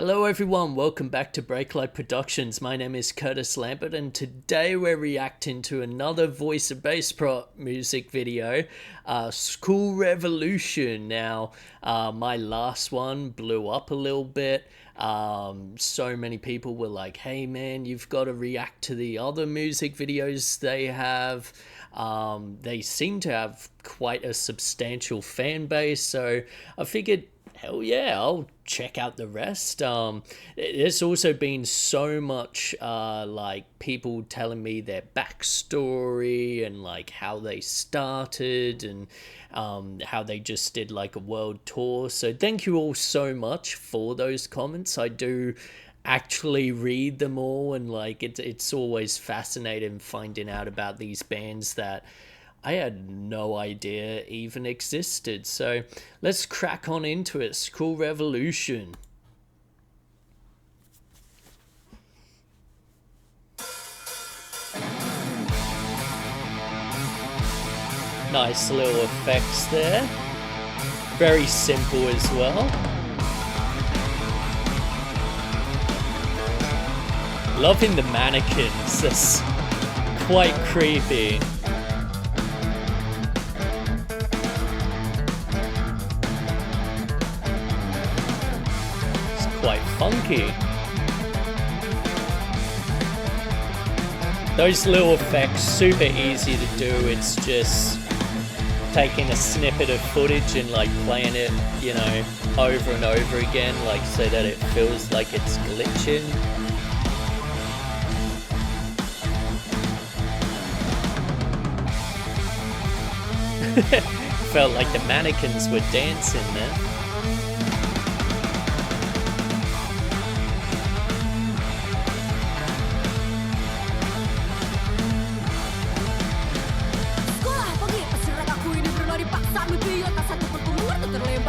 Hello everyone, welcome back to Breaklight Productions. My name is Curtis Lambert and today we're reacting to another Voice of Baceprot music video, School Revolution. Now, my last one blew up a little bit. So many people were like, hey man, you've got to react to the other music videos they have. They seem to have quite a substantial fan base, so I figured, hell yeah, I'll check out the rest. There's also been so much like people telling me their backstory and like how they started and how they just did like a world tour. So thank you all so much for those comments. I do actually read them all, and like it's always fascinating finding out about these bands that I had no idea even existed. So let's crack on into it. School Revolution. Nice little effects there. Very simple as well. Loving the mannequins. That's quite creepy. Quite funky. Those little effects, super easy to do. It's just taking a snippet of footage and like playing it, you know, over and over again, like so that it feels like it's glitching. Felt like the mannequins were dancing there.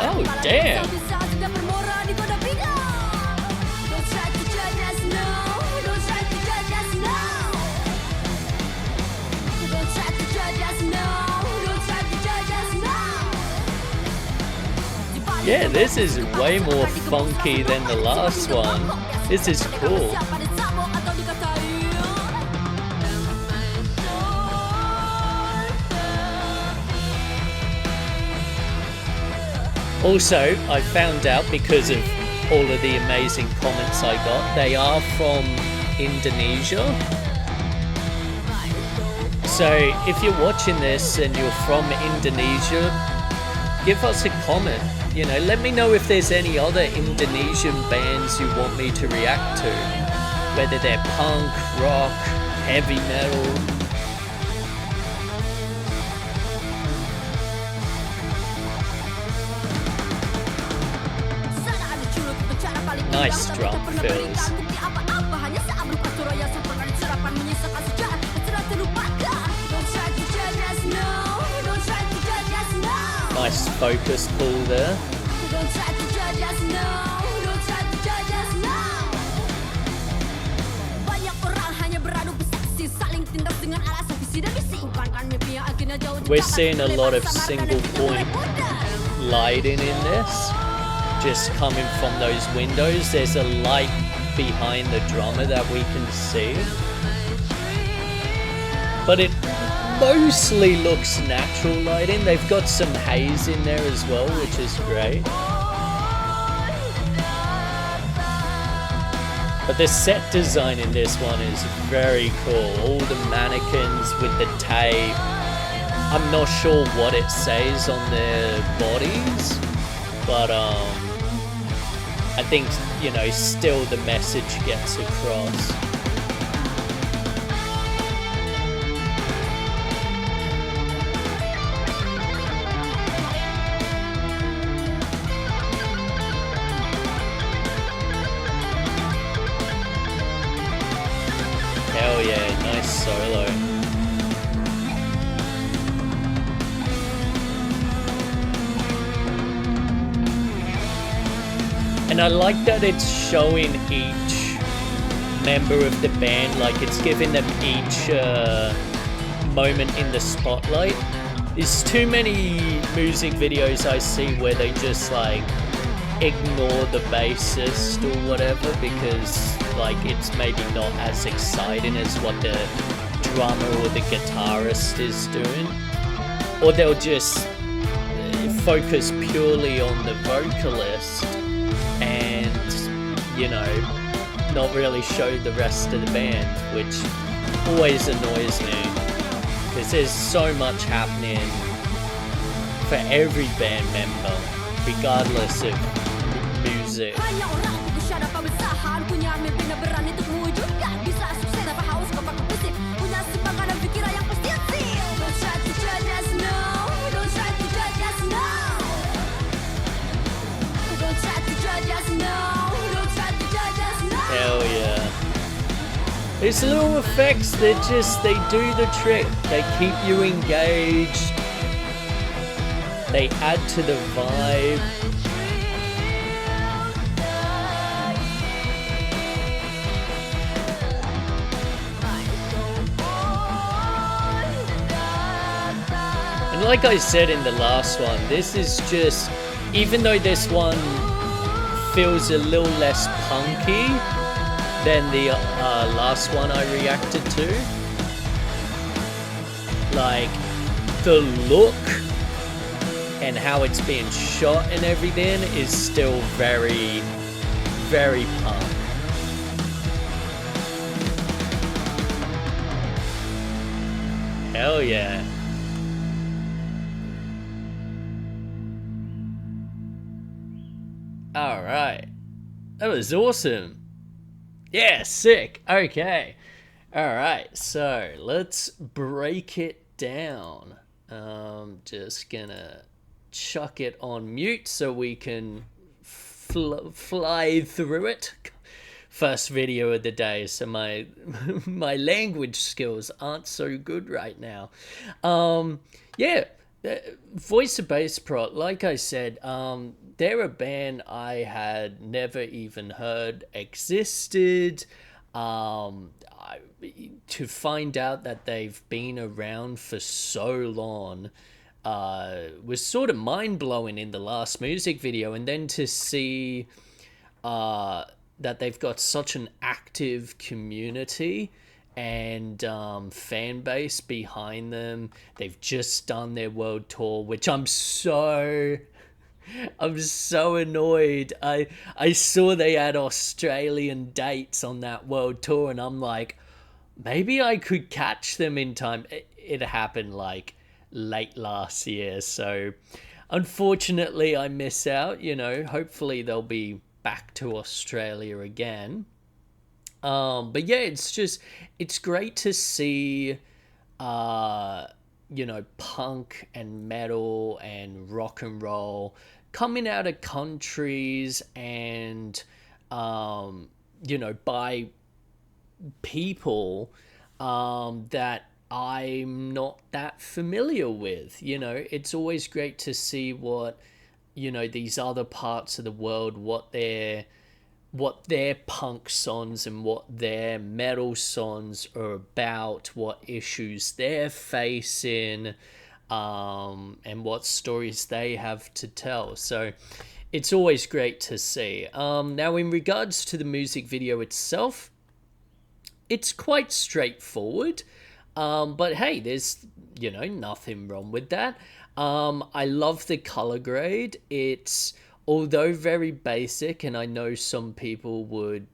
Oh, damn. Yeah, this is way more funky than the last one. This is cool. Also, I found out because of all of the amazing comments I got, they are from Indonesia. So if you're watching this and you're from Indonesia, give us a comment. You know, let me know if there's any other Indonesian bands you want me to react to. Whether they're punk, rock, heavy metal. Nice drum fills. Nice focus pull there. We're seeing a lot of single point lighting in this. Just coming from those windows. There's a light behind the drummer that we can see, but it mostly looks natural lighting. They've got some haze in there as well, which is great. But the set design in this one is very cool. All the mannequins with the tape. I'm not sure what it says on their bodies, but I think, you know, still the message gets across. Hell yeah, nice solo. And I like that it's showing each member of the band, like it's giving them each moment in the spotlight. There's too many music videos I see where they just like ignore the bassist or whatever because like it's maybe not as exciting as what the drummer or the guitarist is doing, or they'll just focus purely on the vocalist and, you know, not really show the rest of the band, which always annoys me because there's so much happening for every band member regardless of music. Hell yeah. These little effects, they do the trick. They keep you engaged. They add to the vibe. And like I said in the last one, this is just, even though this one feels a little less punky than the last one I reacted to, like the look and how it's being shot and everything is still very, very punk. Hell yeah. Alright. That was awesome. Yeah, sick. Okay. Alright, so let's break it down. Just gonna chuck it on mute so we can fly through it. First video of the day, so my language skills aren't so good right now. Yeah, Voice of Baceprot, like I said, they're a band I had never even heard existed. To find out that they've been around for so long was sort of mind-blowing in the last music video, and then to see that they've got such an active community and fan base behind them. They've just done their world tour, which I'm so annoyed. I saw they had Australian dates on that world tour, and I'm like, maybe I could catch them in time. It happened like late last year, so unfortunately I miss out. You know, hopefully they'll be back to Australia again. But yeah, it's great to see you know, punk and metal and rock and roll coming out of countries and you know, by people that I'm not that familiar with. You know, it's always great to see what, you know, these other parts of the world, what their punk songs and what their metal songs are about, what issues they're facing, and what stories they have to tell. So it's always great to see. Now, in regards to the music video itself, it's quite straightforward. But hey, there's, you know, nothing wrong with that. I love the color grade. It's, although very basic, and I know some people would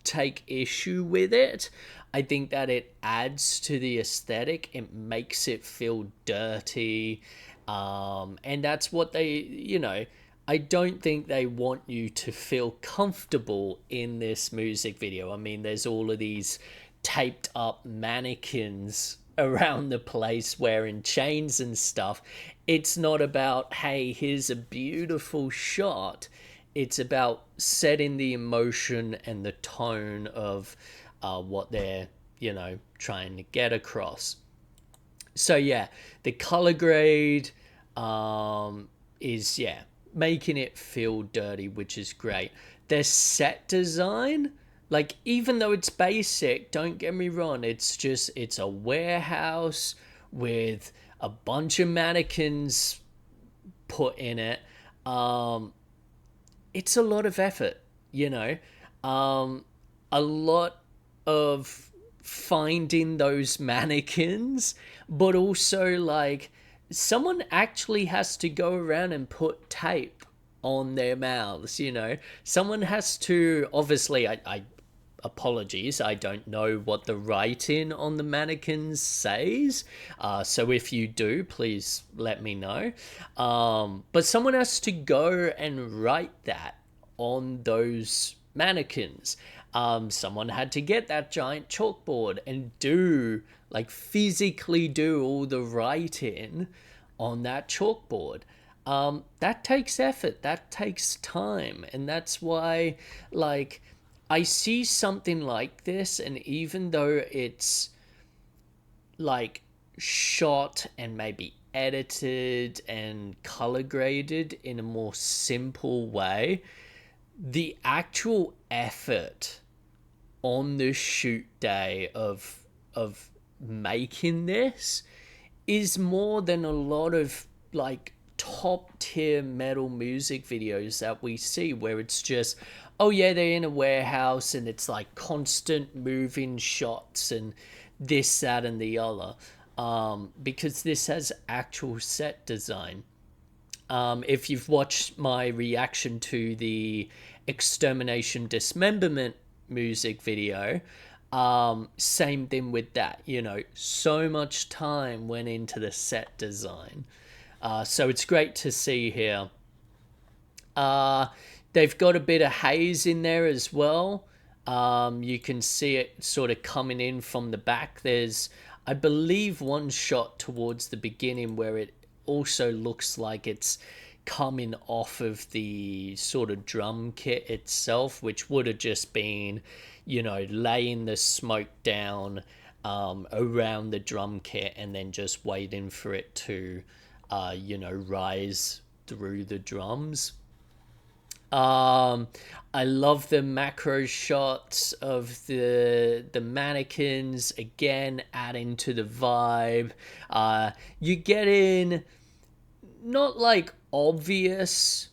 take issue with it, I think that it adds to the aesthetic. It makes it feel dirty. And that's what they, you know, I don't think they want you to feel comfortable in this music video. I mean, there's all of these taped up mannequins around the place wearing chains and stuff. It's not about, hey, here's a beautiful shot. It's about setting the emotion and the tone of what they're, you know, trying to get across. So yeah, the color grade is, yeah, making it feel dirty, which is great. Their set design, like, even though it's basic, don't get me wrong, it's a warehouse with a bunch of mannequins put in it. it's a lot of effort, you know, a lot of finding those mannequins, but also like someone actually has to go around and put tape on their mouths, you know. Someone has to, obviously, I apologies, I don't know what the writing on the mannequins says. So if you do, please let me know. But someone has to go and write that on those mannequins. Someone had to get that giant chalkboard and do, like, physically do all the writing on that chalkboard. That takes effort, that takes time, and that's why, like, I see something like this, and even though it's like shot and maybe edited and color graded in a more simple way, the actual effort on the shoot day of making this is more than a lot of like top tier metal music videos that we see, where it's just, oh yeah, they're in a warehouse and it's like constant moving shots and this, that, and the other. Because this has actual set design. If you've watched my reaction to the Extermination Dismemberment music video, same thing with that. You know, so much time went into the set design. So it's great to see here. They've got a bit of haze in there as well. You can see it sort of coming in from the back. There's, I believe, one shot towards the beginning where it also looks like it's coming off of the sort of drum kit itself, which would have just been, you know, laying the smoke down around the drum kit and then just waiting for it to, you know, rise through the drums. I love the macro shots of the mannequins, again adding to the vibe. You get in not like obvious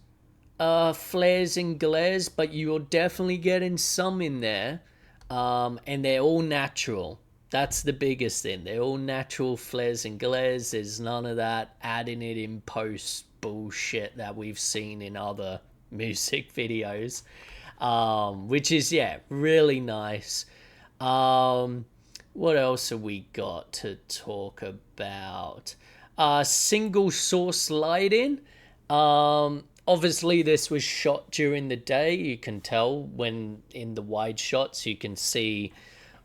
flares and glares, but you're definitely getting some in there. And they're all natural. That's the biggest thing. They're all natural flares and glares. There's none of that adding it in post bullshit that we've seen in other music videos, which is, yeah, really nice. What else have we got to talk about? Single source lighting. Obviously this was shot during the day. You can tell when in the wide shots you can see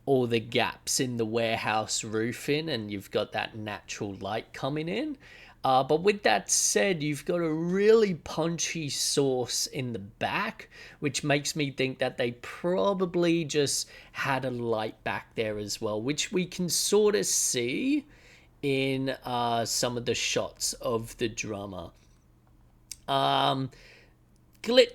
all the gaps in the warehouse roofing, and you've got that natural light coming in. But with that said, you've got a really punchy source in the back, which makes me think that they probably just had a light back there as well, which we can sort of see in some of the shots of the drummer. Glitch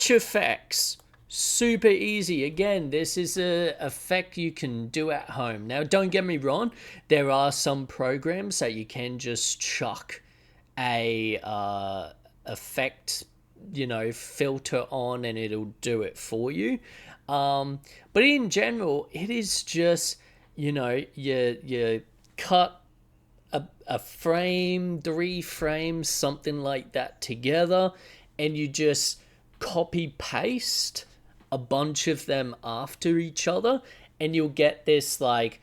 effects. Super easy. Again, this is a effect you can do at home. Now, don't get me wrong, there are some programs that you can just chuck a effect, you know, filter on and it'll do it for you. But in general, it is just, you know, you cut a frame, 3 frames, something like that together, and you just copy paste a bunch of them after each other, and you'll get this like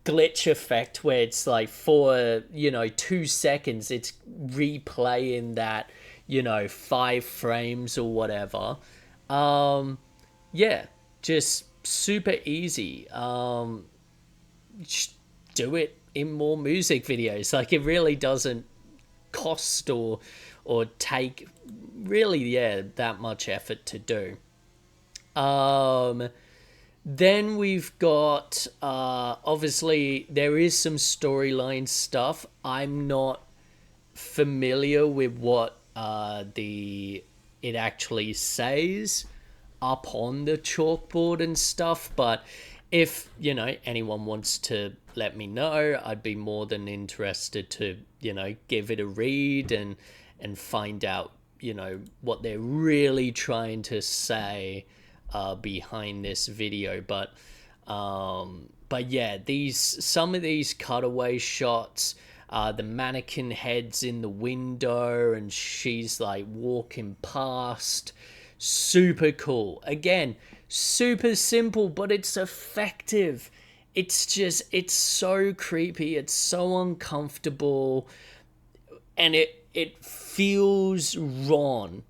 glitch effect where it's like for, you know, 2 seconds it's replaying that, you know, 5 frames or whatever. Yeah, just super easy. Just do it in more music videos. Like, it really doesn't cost or take really, yeah, that much effort to do. Then we've got, obviously, there is some storyline stuff. I'm not familiar with what it actually says up on the chalkboard and stuff, but if, you know, anyone wants to let me know, I'd be more than interested to, you know, give it a read and find out, what they're really trying to say behind this video. But yeah, some of these cutaway shots, the mannequin head's in the window and she's like walking past, super cool. Again, super simple, but it's effective. It's so creepy, it's so uncomfortable, and it feels wrong,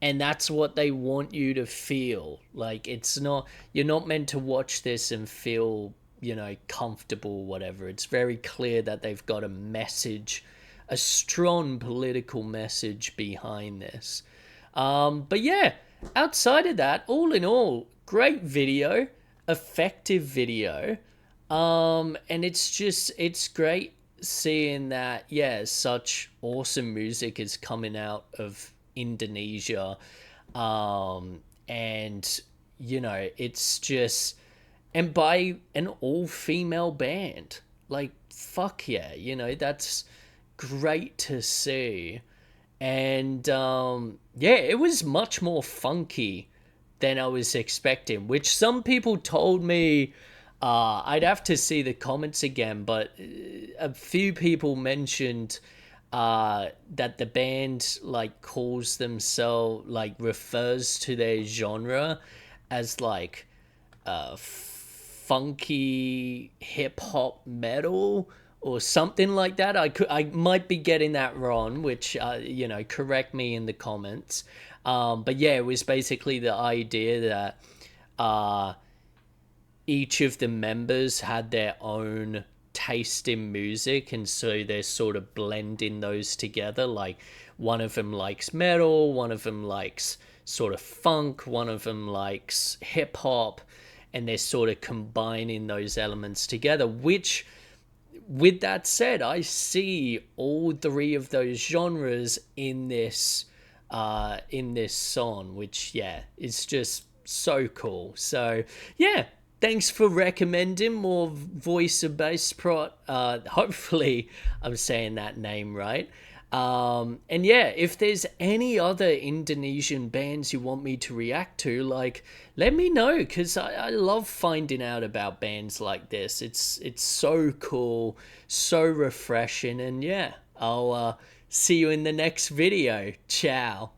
and that's what they want you to feel. Like, you're not meant to watch this and feel, comfortable, whatever. It's very clear that they've got a message, a strong political message behind this. But yeah, outside of that, all in all, great video, effective video. And it's great seeing that, yeah, such awesome music is coming out of Indonesia. And, it's just, and by an all-female band. Like, fuck yeah, that's great to see. And yeah, it was much more funky than I was expecting, which some people told me. I'd have to see the comments again, but a few people mentioned that the band like calls themselves, like refers to their genre as like funky hip hop metal or something like that. I might be getting that wrong, which correct me in the comments. But yeah, it was basically the idea that each of the members had their own taste in music, and so they're sort of blending those together. Like, one of them likes metal, one of them likes sort of funk, one of them likes hip hop, and they're sort of combining those elements together, which, with that said, I see all three of those genres in this song, which, yeah, is just so cool. So yeah, thanks for recommending more Voice of Baceprot. Hopefully I'm saying that name right. And yeah, if there's any other Indonesian bands you want me to react to, like, let me know, because I love finding out about bands like this. It's so cool, so refreshing, and yeah, I'll see you in the next video. Ciao.